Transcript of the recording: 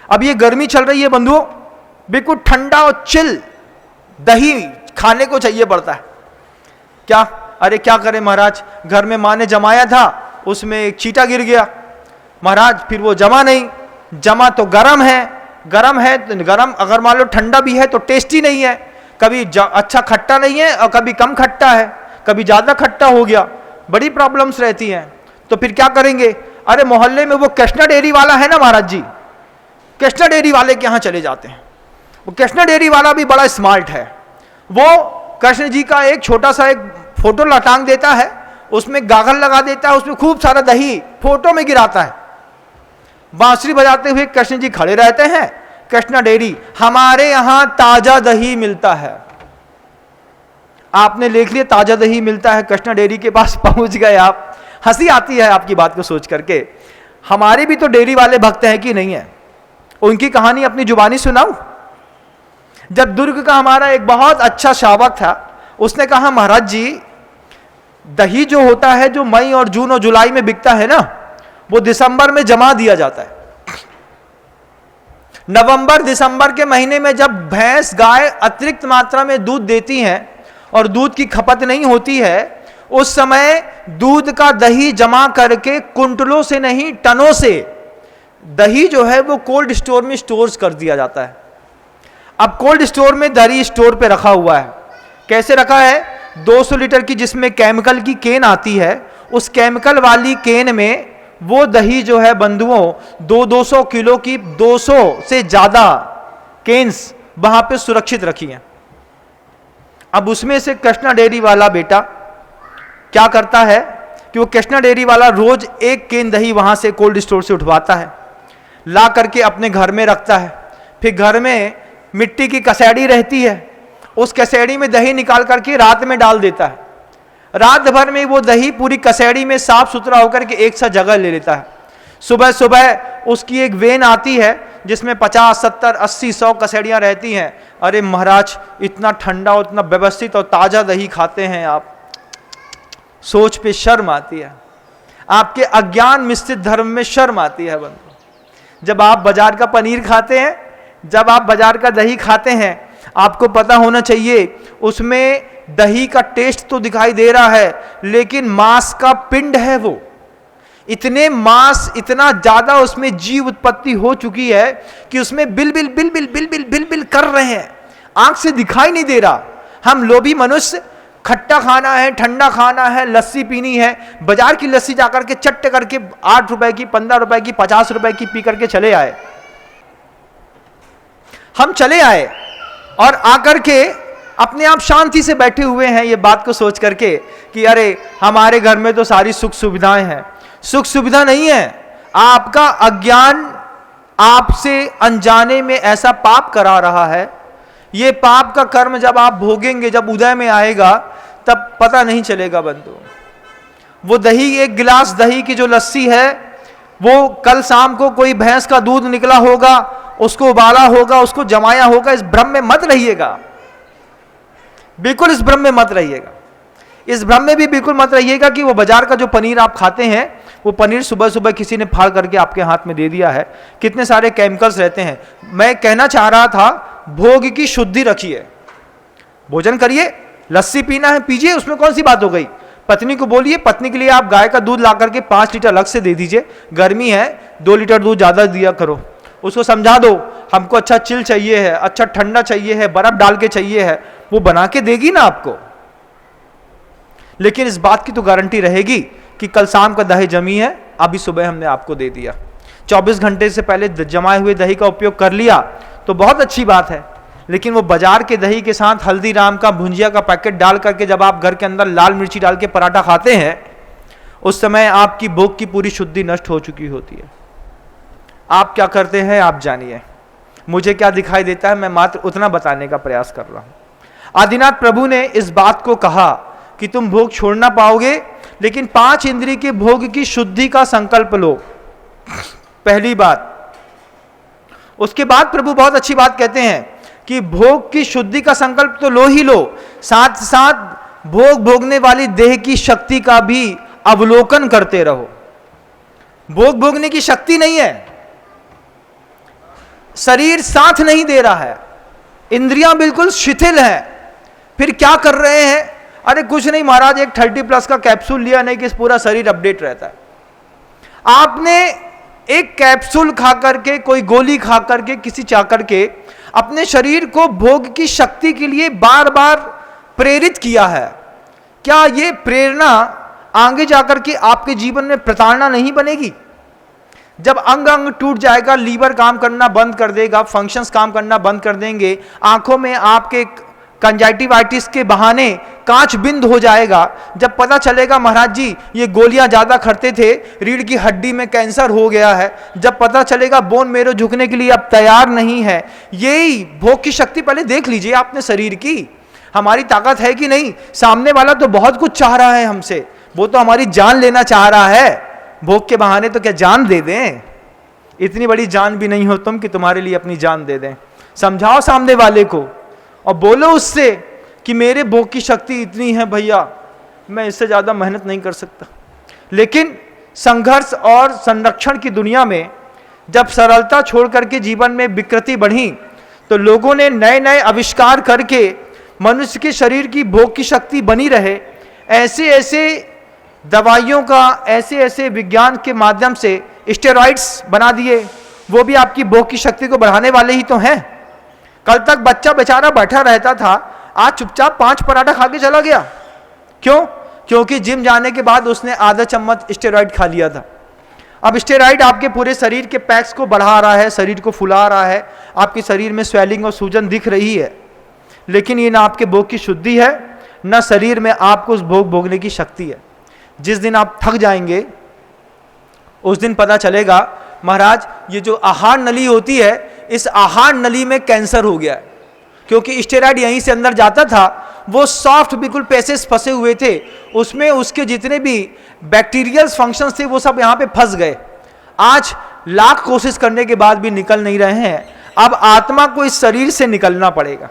अब ये गर्मी चल रही है बंधुओं, बिल्कुल ठंडा और चिल दही खाने को चाहिए पड़ता है। क्या, अरे क्या करें महाराज, घर में माँ ने जमाया था, उसमें एक चींटा गिर गया महाराज, फिर वो जमा नहीं, जमा तो गरम है, गरम है गरम, अगर मान लो ठंडा भी है तो टेस्टी नहीं है, कभी अच्छा खट्टा नहीं है और कभी कम खट्टा है, कभी ज़्यादा खट्टा हो गया, बड़ी प्रॉब्लम्स रहती हैं। तो फिर क्या करेंगे, अरे मोहल्ले में वो कृष्णा डेयरी वाला है ना महाराज जी, कृष्णा डेयरी वाले के यहाँ चले जाते हैं। वो कृष्णा डेयरी वाला भी बड़ा स्मार्ट है, वो कृष्ण जी का एक छोटा सा एक फोटो लटांग देता है, उसमें गागल लगा देता है, उसमें खूब सारा दही फोटो में गिराता है, बांसुरी बजाते हुए कृष्ण जी खड़े रहते हैं। कृष्णा डेयरी, हमारे यहां ताजा दही मिलता है। आपने लिख लिया ताजा दही मिलता है, कृष्णा डेयरी के पास पहुंच गए आप। हंसी आती है आपकी बात को सोच करके। हमारे भी तो डेयरी वाले भक्त हैं कि नहीं है, उनकी कहानी अपनी जुबानी सुनाऊं। जब दुर्ग का हमारा एक बहुत अच्छा शावक था, उसने कहा महाराज जी दही जो होता है, जो मई और जून और जुलाई में बिकता है ना, वो दिसंबर में जमा दिया जाता है। नवंबर दिसंबर के महीने में जब भैंस गाय अतिरिक्त मात्रा में दूध देती हैं और दूध की खपत नहीं होती है, उस समय दूध का दही जमा करके कुंटलों से नहीं टनों से दही जो है वो कोल्ड स्टोर में स्टोर कर दिया जाता है। अब कोल्ड स्टोर में दही स्टोर पे रखा हुआ है। कैसे रखा है, 200 लीटर की जिसमें केमिकल की केन आती है, उस केमिकल वाली केन में वो दही जो है बंधुओं 200 किलो की 200 से ज्यादा केन्स वहां पे सुरक्षित रखी हैं। अब उसमें से कृष्णा डेयरी वाला बेटा क्या करता है कि वो कृष्णा डेयरी वाला रोज एक केन दही वहां से कोल्ड स्टोर से उठवाता है, ला करके अपने घर में रखता है। फिर घर में मिट्टी की कसेड़ी रहती है, उस कसेड़ी में दही निकाल करके रात में डाल देता है। रात भर में वो दही पूरी कसेड़ी में साफ सुथरा होकर के एक सा जगह ले लेता है। सुबह सुबह उसकी एक वेन आती है जिसमें 50, 70, 80, 100 कसेड़ियाँ रहती हैं। अरे महाराज इतना ठंडा और इतना व्यवस्थित और ताज़ा दही खाते हैं आप, सोच पे शर्म आती है। आपके अज्ञान मिश्रित धर्म में शर्म आती है बंधु। जब आप बाजार का पनीर खाते हैं, जब आप बाजार का दही खाते हैं, आपको पता होना चाहिए उसमें दही का टेस्ट तो दिखाई दे रहा है, लेकिन मांस का पिंड है वो। इतने मांस, इतना ज्यादा उसमें जीव उत्पत्ति हो चुकी है कि उसमें bill bill bill bill bill bill bill bill कर रहे हैं, आंख से दिखाई नहीं दे रहा। हम लोभी मनुष्य, खट्टा खाना है, ठंडा खाना है, लस्सी पीनी है, बाजार की लस्सी जाकर के चट्ट करके 8 रुपए की, 15 रुपए की, 50 रुपए की पी करके चले आए। हम चले आए और आकर के अपने आप शांति से बैठे हुए हैं ये बात को सोच करके कि अरे हमारे घर में तो सारी सुख सुविधाएं हैं। सुख सुविधा नहीं है, आपका अज्ञान आपसे अनजाने में ऐसा पाप करा रहा है। ये पाप का कर्म जब आप भोगेंगे, जब उदय में आएगा, तब पता नहीं चलेगा बंधु। वो दही, एक गिलास दही की जो लस्सी है, वो कल शाम को कोई भैंस का दूध निकला होगा, उसको उबाला होगा, उसको जमाया होगा। इस भ्रम में मत रहिएगा, बिल्कुल इस भ्रम में मत रहिएगा। इस भ्रम में भी बिल्कुल मत रहिएगा कि वो बाजार का जो पनीर आप खाते हैं, वो पनीर सुबह सुबह किसी ने फाड़ करके आपके हाथ में दे दिया है। कितने सारे केमिकल्स रहते हैं। मैं कहना चाह रहा था, भोग की शुद्धि रखिए, भोजन करिए, लस्सी पीना है पीजिए, उसमें कौन सी बात हो गई। पत्नी को बोलिए, पत्नी के लिए आप गाय का दूध ला करके 5 लीटर अलग से दे दीजिए, गर्मी है 2 लीटर दूध ज्यादा दिया करो। उसको समझा दो हमको अच्छा चिल चाहिए है, अच्छा ठंडा चाहिए है, बर्फ डाल के चाहिए है, वो बना के देगी ना आपको। लेकिन इस बात की तो गारंटी रहेगी कि कल शाम का दही जमी है, अभी सुबह हमने आपको दे दिया। 24 घंटे से पहले जमाए हुए दही का उपयोग कर लिया तो बहुत अच्छी बात है। लेकिन वो बाजार के दही के साथ हल्दीराम का भुंजिया का पैकेट डाल करके जब आप घर के अंदर लाल मिर्ची डाल के पराठा खाते हैं, उस समय आपकी भोग की पूरी शुद्धि नष्ट हो चुकी होती है। आप क्या करते हैं आप जानिए, मुझे क्या दिखाई देता है मैं मात्र उतना बताने का प्रयास कर रहा हूं। आदिनाथ प्रभु ने इस बात को कहा कि तुम भोग छोड़ना पाओगे, लेकिन 5 इंद्रिय के भोग की शुद्धि का संकल्प लो, पहली बात। उसके बाद प्रभु बहुत अच्छी बात कहते हैं कि भोग की शुद्धि का संकल्प तो लो ही लो, साथ साथ भोग भोगने वाली देह की शक्ति का भी अवलोकन करते रहो। भोग भोगने की शक्ति नहीं है, शरीर साथ नहीं दे रहा है, इंद्रियां बिल्कुल शिथिल है, फिर क्या कर रहे हैं? अरे कुछ नहीं महाराज, एक 30+ का कैप्सूल लिया, नहीं कि पूरा शरीर अपडेट रहता है। आपने एक कैप्सूल खा करके, कोई गोली खा करके, किसी चा करके अपने शरीर को भोग की शक्ति के लिए बार बार प्रेरित किया है। क्या ये प्रेरणा आगे जाकर के आपके जीवन में प्रताड़ना नहीं बनेगी? जब अंग अंग टूट जाएगा, लीवर काम करना बंद कर देगा, फंक्शंस काम करना बंद कर देंगे, आंखों में आपके कंजाइटिवाइटिस के बहाने कांच बिंद हो जाएगा, जब पता चलेगा महाराज जी ये गोलियां ज्यादा खाते थे, रीढ़ की हड्डी में कैंसर हो गया है, जब पता चलेगा बोन मेरो झुकने के लिए अब तैयार नहीं है, यही भोग की शक्ति। पहले देख लीजिए आपने शरीर की, हमारी ताकत है कि नहीं? सामने वाला तो बहुत कुछ चाह रहा है हमसे, वो तो हमारी जान लेना चाह रहा है, भोग के बहाने तो क्या जान दे दें? इतनी बड़ी जान भी नहीं हो तुम कि तुम्हारे लिए अपनी जान दे दें। समझाओ सामने वाले को और बोलो उससे कि मेरे भोग की शक्ति इतनी है भैया, मैं इससे ज्यादा मेहनत नहीं कर सकता। लेकिन संघर्ष और संरक्षण की दुनिया में जब सरलता छोड़ करके जीवन में विकृति बढ़ी, तो लोगों ने नए नए आविष्कार करके मनुष्य के शरीर की भोग की शक्ति बनी रहे, ऐसे ऐसे दवाइयों का, ऐसे ऐसे विज्ञान के माध्यम से स्टेरॉइड्स बना दिए, वो भी आपकी भोग की शक्ति को बढ़ाने वाले ही तो हैं। कल तक बच्चा बेचारा बैठा रहता था, आज चुपचाप 5 पराठा खा के चला गया। क्यों? क्योंकि जिम जाने के बाद उसने आधा चम्मच स्टेरॉइड खा लिया था। अब स्टेरॉइड आपके पूरे शरीर के पैक्स को बढ़ा रहा है, शरीर को फुला रहा है, आपके शरीर में स्वेलिंग और सूजन दिख रही है, लेकिन ये ना आपके भोग की शुद्धि है, न शरीर में आपको उस भोग भोगने की शक्ति है। जिस दिन आप थक जाएंगे उस दिन पता चलेगा महाराज ये जो आहार नली होती है, इस आहार नली में कैंसर हो गया है, क्योंकि स्टेरॉइड यहीं से अंदर जाता था, वो सॉफ्ट बिल्कुल पैसेज फंसे हुए थे, उसमें उसके जितने भी बैक्टीरियल फंक्शंस थे वो सब यहाँ पे फंस गए। आज लाख कोशिश करने के बाद भी निकल नहीं रहे हैं। अब आत्मा को इस शरीर से निकलना पड़ेगा।